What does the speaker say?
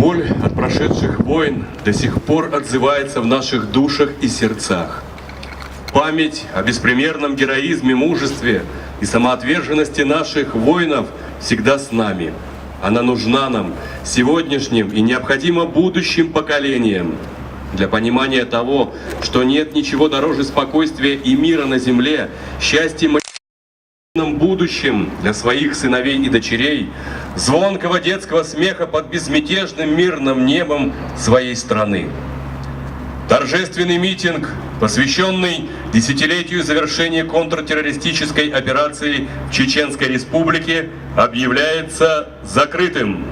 Боль от прошедших войн до сих пор отзывается в наших душах и сердцах. Память о беспримерном героизме, мужестве и самоотверженности наших воинов всегда с нами. Она нужна нам, сегодняшним и необходима будущим поколениям, для понимания того, что нет ничего дороже спокойствия и мира на земле, счастья в будущем для своих сыновей и дочерей, звонкого детского смеха под безмятежным мирным небом своей страны. Торжественный митинг, посвященный десятилетию завершения контртеррористической операции в Чеченской Республике, объявляется закрытым.